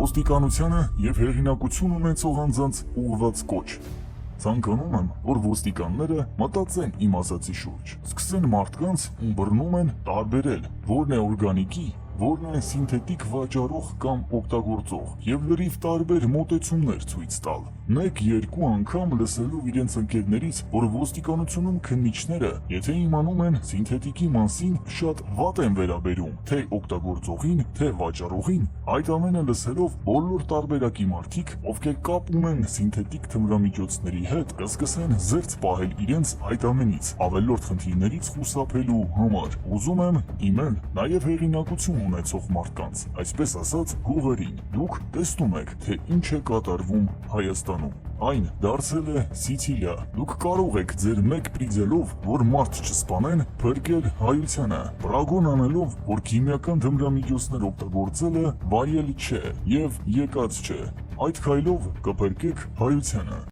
ոստիկանությանը եւ հեղինակություն ունեցող անձանց ուղղված կոչ։ Ցանկանում եմ, որ ոստիկանները մտածեն իմ ասացի շուրջ, սկսեն մարդկանց, ում բռնում են, տարբերել, որն է օրգանիկի, որն է սինթետիկ վաճառող կամ օգտագործող, եւ լրիվ տարբեր մոտեցումներ ցույց տալ։ 1-2 անգամ լսելով իրենց ընկերներից, որ ոստիկանությունում քննիչները, եթե իմանում են սինթետիկի մասին, շատ վատ են վերաբերում, թե օգտագործողին, թե վաճառողին, այդ ամենը լսելով բոլոր տարբերակի մարդիկ, ովքեր կապ ունեն սինթետիկ թմրամիջոցների հետ, կսկսեն զերծ պահել իրենց այդ ամենից, ավելորդ խնդիրներից խուսափելու համար։ Ուզում եմ իմել նաև հեղինակություն ունեցող մարդկանց, այսպես ասած գողերին։ Դուք տեսնում եք, թե ինչ է կատարվում Հայաստանում։ Այն դարձել է Սիցիլիա։ Դուք կարող եք ձեր մեկ պրիձելով, որ մարդ չսպանեն, փրկել հայությանը, բրագոն անելով, որ քիմիական թմրամիջոցներ օգտագործելը վայել չէ եւ եկած չէ։ Այդ քայլով կփրկեք հայությանը։